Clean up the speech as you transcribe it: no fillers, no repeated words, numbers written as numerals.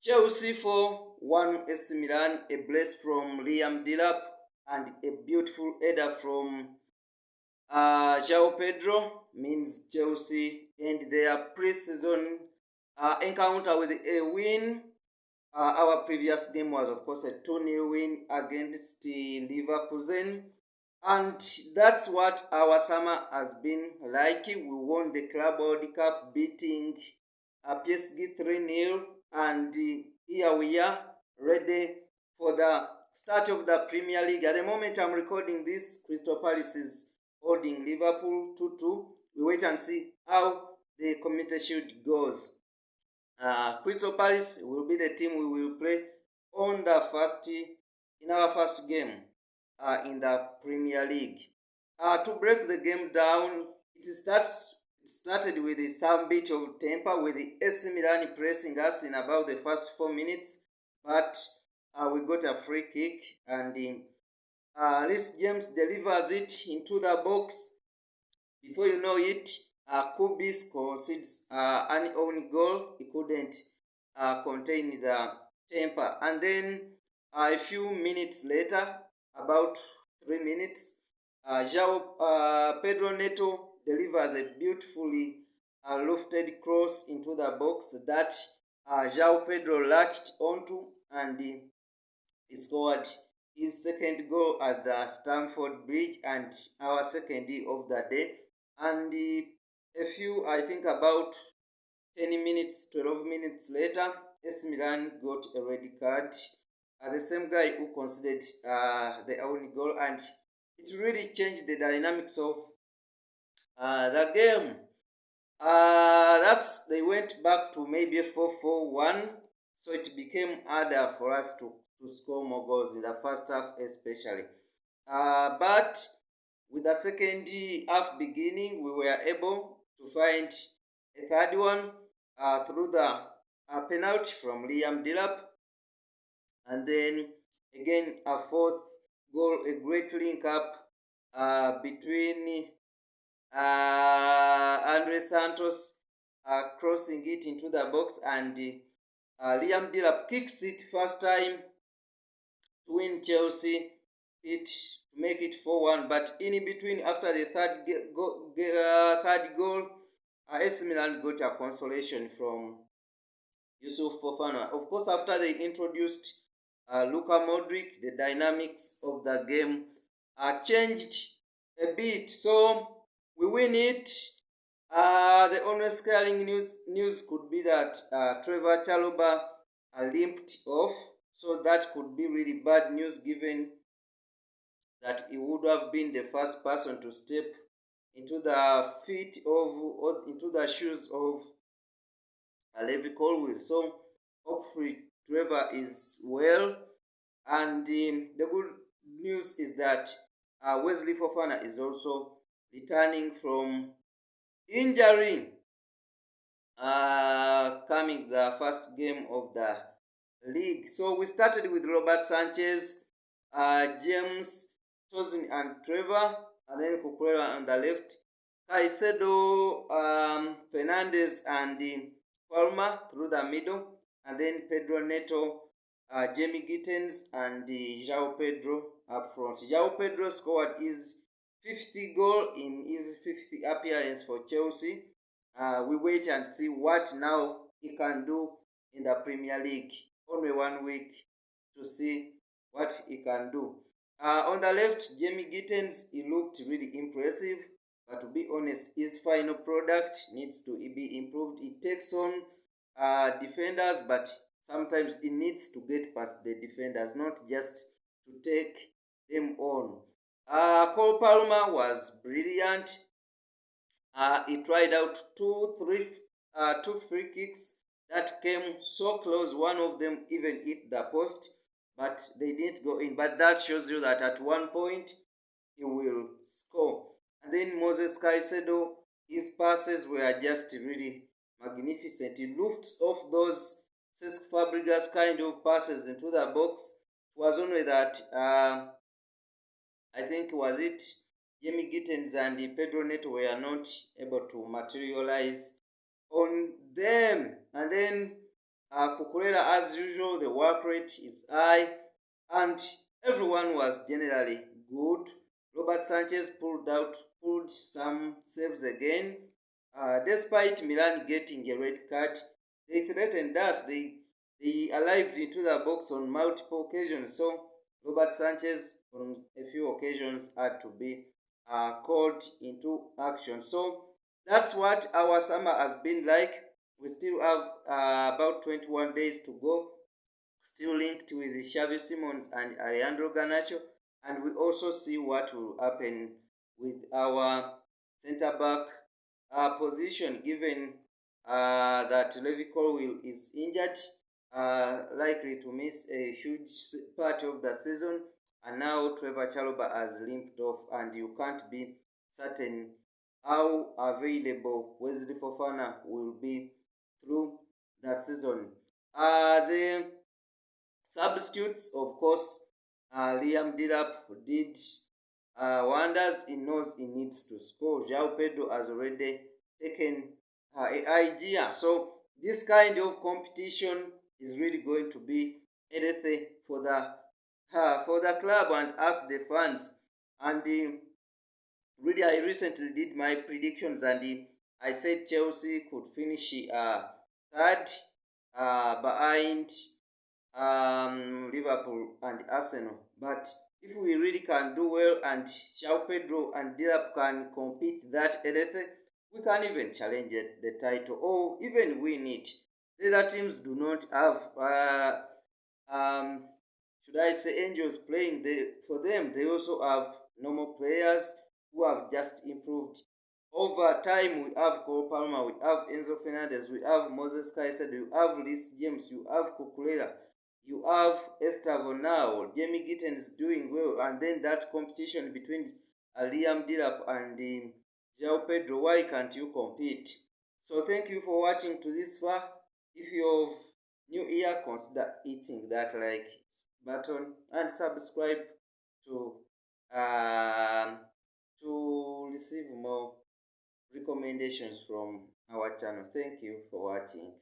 Chelsea 4-1 AC Milan, a brace from Liam Delap and a beautiful header from João Pedro means Chelsea end their pre-season encounter with a win. Our previous game was, of course, a 2-0 win against Leverkusen. And that's what our summer has been like. We won the Club World Cup, beating PSG 3-0. And here we are, ready for the start of the Premier League. At the moment I'm recording this, Crystal Palace is holding Liverpool 2-2. We wait and see how the Community Shield goes. Crystal Palace will be the team we will play on in our first game in the Premier League. To break the game down, it started with some bit of temper, with the AC Milan pressing us in about the first 4 minutes, but we got a free kick, and Reece James delivers it into the box. Before you know it, Kubis concedes an own goal. He couldn't contain the temper. And then a few minutes later, about 3 minutes, Pedro Neto delivers a beautifully lofted cross into the box that João Pedro latched onto, and he scored his second goal at the Stamford Bridge and our second of the day. And I think about 10 minutes, 12 minutes later, AC Milan got a red card. The same guy who conceded the only goal, and it really changed the dynamics of the game. They went back to maybe 4-4-1, so it became harder for us to score more goals in the first half especially. But with the second half beginning, we were able to find a third one through the penalty from Liam Delap, and then again a fourth goal, a great link up between Andre Santos crossing it into the box, and Liam Delap kicks it first time to win Chelsea it to make it 4-1. But in between, after the third goal, AC Milan got a consolation from Yusuf Fofana. Of course, after they introduced Luka Modric, the dynamics of the game changed a bit. So we win it. The only scaring news could be that Trevor Chalobah limped off. So that could be really bad news, given that he would have been the first person to step into the into the shoes of Levi Colwill. So hopefully Trevor is well, and the good news is that Wesley Fofana is also returning from injury, coming the first game of the league. So we started with Robert Sanchez, James, Tosin and Trevor, and then Cucurella on the left, Caicedo, Fernandez and Palmer through the middle, and then Pedro Neto, Jamie Gittens and João Pedro up front. João Pedro scored his 50th goal in his 50th appearance for Chelsea. We wait and see what now he can do in the Premier League. Only 1 week to see what he can do. On the left, Jamie Gittens, he looked really impressive, but to be honest, his final product needs to be improved. He takes on defenders, but sometimes he needs to get past the defenders, not just to take them on. Cole Palmer was brilliant. He tried out two free kicks that came so close. One of them even hit the post, but they didn't go in. But that shows you that at one point he will score. And then Moses Caicedo, his passes were just really magnificent. He lifts off those Cesc Fabregas kind of passes into the box. It was only that I think was it Jamie Gittens and Pedro Neto were not able to materialize on them. And then Cucurella, as usual, the work rate is high, and everyone was generally good. Robert Sanchez pulled some saves again. Despite Milan getting a red card, they threatened us. They arrived into the box on multiple occasions. So Robert Sanchez, on a few occasions, had to be called into action. So that's what our summer has been like. We still have about 21 days to go, still linked with Xavi Simons and Alejandro Garnacho, and we also see what will happen with our centre back position, given that Levi Colwill is injured, likely to miss a huge part of the season, and now Trevor Chalobah has limped off, and you can't be certain how available Wesley Fofana will be through the season. The substitutes, of course, Liam Delap did wonders. He knows he needs to score. João Pedro has already taken an idea. So this kind of competition is really going to be healthy for the club and us, the fans. And really, I recently did my predictions, and I said Chelsea could finish third behind Liverpool and Arsenal. But if we really can do well and João Pedro and Dilap can compete that healthy, we can even challenge the title or even win it. The other teams do not have, should I say, angels playing for them. They also have normal players who have just improved. Over time, we have Cole Palmer, we have Enzo Fernandez, we have Moses Caicedo, you have Reece James, you have Cucurella, you have Estevao now. Jamie Gittens doing well, and then that competition between Liam Delap and João Pedro. Why can't you compete? So thank you for watching to this far. If you're new here, consider hitting that like button and subscribe to um, to receive more recommendations from our channel. Thank you for watching.